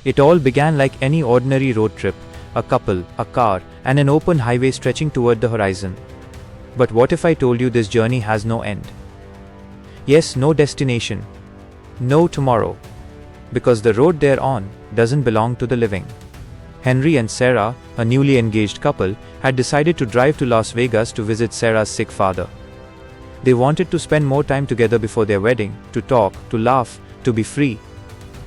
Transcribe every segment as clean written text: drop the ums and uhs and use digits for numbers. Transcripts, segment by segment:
It all began like any ordinary road trip, a couple, a car, and an open highway stretching toward the horizon. But what if I told you this journey has no end? Yes, no destination. No tomorrow. Because the road they're on doesn't belong to the living. Henry and Sarah, a newly engaged couple, had decided to drive to Las Vegas to visit Sarah's sick father. They wanted to spend more time together before their wedding, to talk, to laugh, to be free.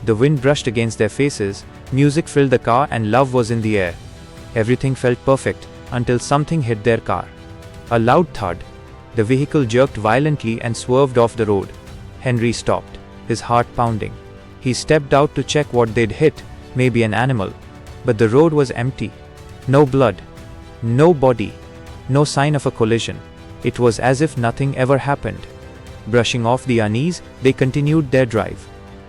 The wind brushed against their faces, music filled the car, and love was in the air. Everything felt perfect, until something hit their car. A loud thud. The vehicle jerked violently and swerved off the road. Henry stopped, his heart pounding. He stepped out to check what they'd hit, maybe an animal. But the road was empty. No blood. No body. No sign of a collision. It was as if nothing ever happened. Brushing off the unease, they continued their drive.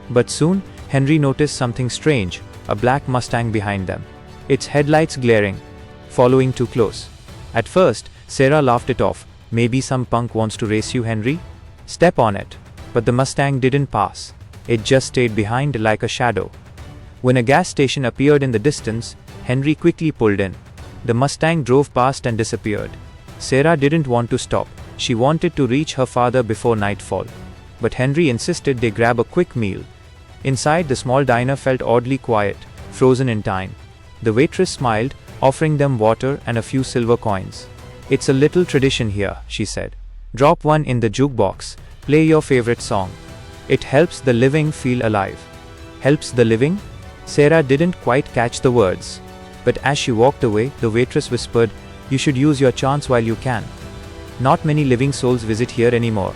But soon, Henry noticed something strange, a black Mustang behind them. Its headlights glaring, following too close. At first, Sarah laughed it off. Maybe some punk wants to race you, Henry? Step on it. But the Mustang didn't pass. It just stayed behind like a shadow. When a gas station appeared in the distance, Henry quickly pulled in. The Mustang drove past and disappeared. Sarah didn't want to stop. She wanted to reach her father before nightfall. But Henry insisted they grab a quick meal. Inside, the small diner felt oddly quiet, frozen in time. The waitress smiled, offering them water and a few silver coins. "It's a little tradition here," she said. "Drop one in the jukebox. Play your favorite song. It helps the living feel alive." Helps the living? Sarah didn't quite catch the words. But as she walked away, the waitress whispered, "You should use your chance while you can. Not many living souls visit here anymore."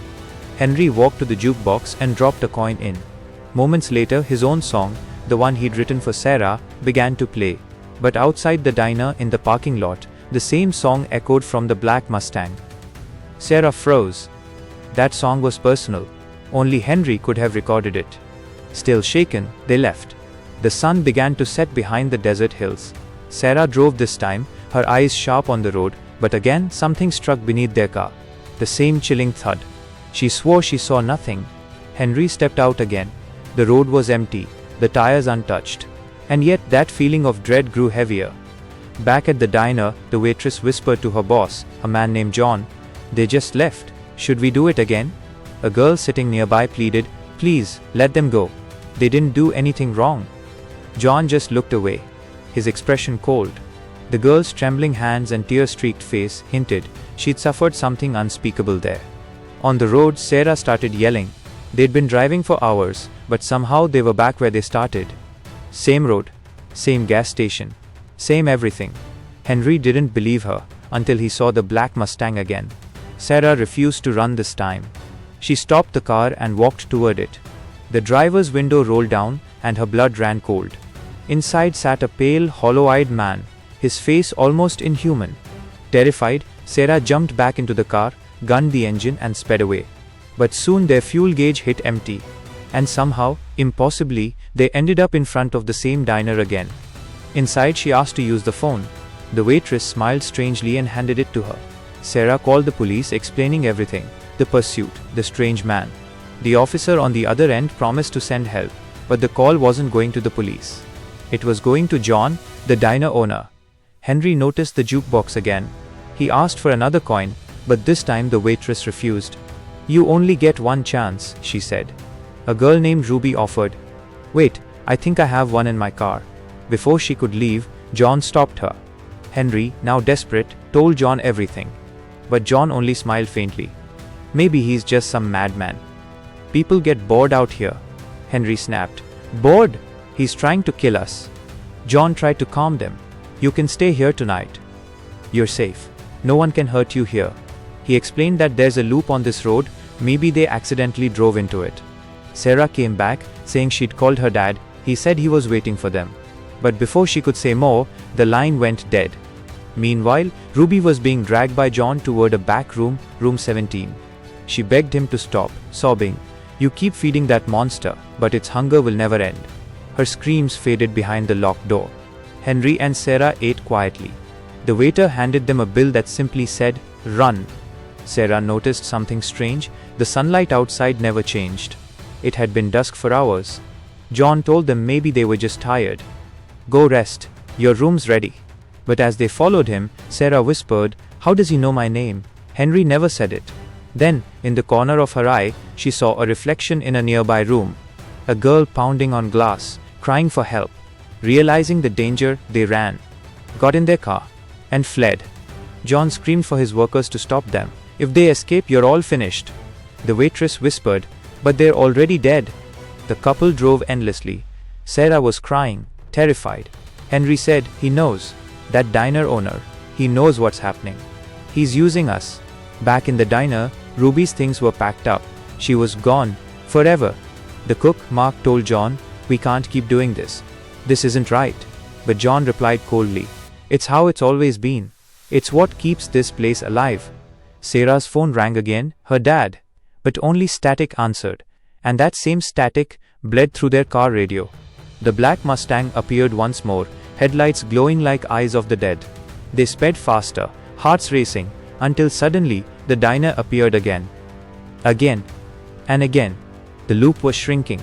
Henry walked to the jukebox and dropped a coin in. Moments later, his own song, the one he'd written for Sarah, began to play. But outside the diner in the parking lot, the same song echoed from the black Mustang. Sarah froze. That song was personal. Only Henry could have recorded it. Still shaken, they left. The sun began to set behind the desert hills. Sarah drove this time, her eyes sharp on the road, but again something struck beneath their car. The same chilling thud. She swore she saw nothing. Henry stepped out again. The road was empty, the tires untouched. And yet that feeling of dread grew heavier. Back at the diner, the waitress whispered to her boss, a man named John, "They just left. Should we do it again?" A girl sitting nearby pleaded, "Please, let them go. They didn't do anything wrong." John just looked away, his expression cold. The girl's trembling hands and tear-streaked face hinted she'd suffered something unspeakable there. On the road, Sarah started yelling. They'd been driving for hours, but somehow they were back where they started. Same road, same gas station, same everything. Henry didn't believe her until he saw the black Mustang again. Sarah refused to run this time. She stopped the car and walked toward it. The driver's window rolled down and her blood ran cold. Inside sat a pale, hollow-eyed man, his face almost inhuman. Terrified, Sarah jumped back into the car, gunned the engine and sped away. But soon their fuel gauge hit empty. And somehow, impossibly, they ended up in front of the same diner again. Inside, she asked to use the phone. The waitress smiled strangely and handed it to her. Sarah called the police, explaining everything: the pursuit, the strange man. The officer on the other end promised to send help, but the call wasn't going to the police. It was going to John, the diner owner. Henry noticed the jukebox again. He asked for another coin, but this time the waitress refused. "You only get one chance," she said. A girl named Ruby offered. "Wait, I think I have one in my car." Before she could leave, John stopped her. Henry, now desperate, told John everything. But John only smiled faintly. "Maybe he's just some madman. People get bored out here." Henry snapped. "Bored? He's trying to kill us." John tried to calm them. "You can stay here tonight. You're safe. No one can hurt you here." He explained that there's a loop on this road, maybe they accidentally drove into it. Sarah came back, saying she'd called her dad. He said he was waiting for them. But before she could say more, the line went dead. Meanwhile, Ruby was being dragged by John toward a back room, room 17. She begged him to stop, sobbing, "You keep feeding that monster, but its hunger will never end." Her screams faded behind the locked door. Henry and Sarah ate quietly. The waiter handed them a bill that simply said, "Run." Sarah noticed something strange. The sunlight outside never changed. It had been dusk for hours. John told them maybe they were just tired. Go rest. Your room's ready. But as they followed him, Sarah whispered, "How does he know my name?" Henry never said it. Then, in the corner of her eye, she saw a reflection in a nearby room. A girl pounding on glass, crying for help. Realizing the danger, they ran, got in their car, and fled. John screamed for his workers to stop them. "If they escape, you're all finished." The waitress whispered, "But they're already dead." The couple drove endlessly. Sarah was crying, terrified. Henry said, "He knows. That diner owner. He knows what's happening. He's using us." Back in the diner, Ruby's things were packed up. She was gone, forever. The cook, Mark, told John, "We can't keep doing this. This isn't right." But John replied coldly, "It's how it's always been. It's what keeps this place alive." Sarah's phone rang again, her dad. But only static answered. And that same static bled through their car radio. The black Mustang appeared once more, headlights glowing like eyes of the dead. They sped faster, hearts racing, until suddenly the diner appeared again. Again. And again. The loop was shrinking.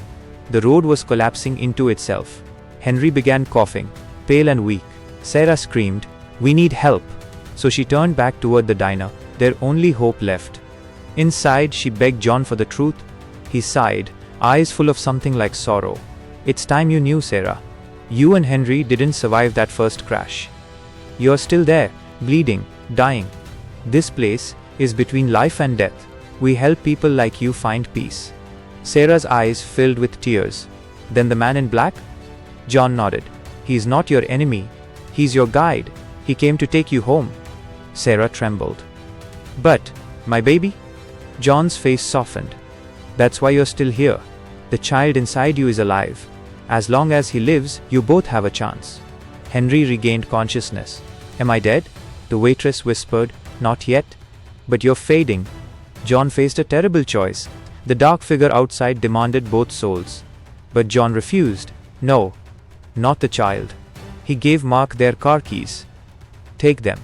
The road was collapsing into itself. Henry began coughing, pale and weak. Sarah screamed, "We need help." So she turned back toward the diner, their only hope left. Inside, she begged John for the truth. He sighed, eyes full of something like sorrow. "It's time you knew, Sarah. You and Henry didn't survive that first crash. You're still there, bleeding, dying. This place is between life and death. We help people like you find peace." Sarah's eyes filled with tears. "Then the man in black?" John nodded. "He's not your enemy. He's your guide. He came to take you home." Sarah trembled. "But, my baby?" John's face softened. "That's why you're still here. The child inside you is alive. As long as he lives, you both have a chance." Henry regained consciousness. "Am I dead?" The waitress whispered, "Not yet. But you're fading." John faced a terrible choice. The dark figure outside demanded both souls. But John refused. "No. Not the child." He gave Mark their car keys. "Take them.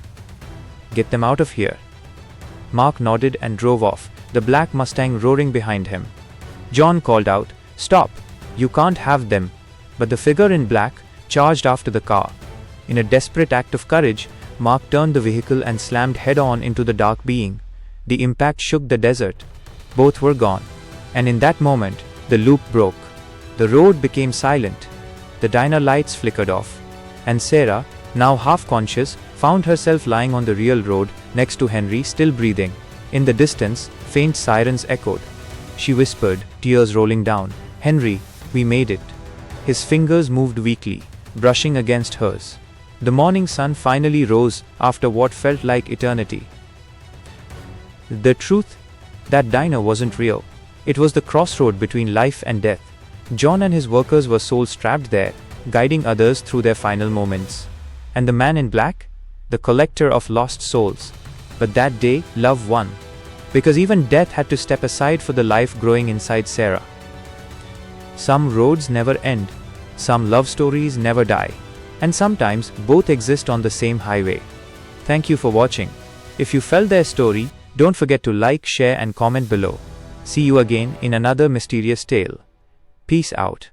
Get them out of here." Mark nodded and drove off, the black Mustang roaring behind him. John called out, "Stop! You can't have them." But the figure in black charged after the car. In a desperate act of courage, Mark turned the vehicle and slammed head-on into the dark being. The impact shook the desert. Both were gone. And in that moment, the loop broke. The road became silent. The diner lights flickered off. And Sarah, now half-conscious, found herself lying on the real road next to Henry, still breathing. In the distance, faint sirens echoed. She whispered, tears rolling down, "Henry, we made it." His fingers moved weakly, brushing against hers. The morning sun finally rose after what felt like eternity. The truth? That diner wasn't real. It was the crossroad between life and death. John and his workers were soul-strapped there, guiding others through their final moments. And the man in black? The collector of lost souls. But that day, love won. Because even death had to step aside for the life growing inside Sarah. Some roads never end. Some love stories never die. And sometimes, both exist on the same highway. Thank you for watching. If you felt their story, don't forget to like, share and comment below. See you again in another mysterious tale. Peace out.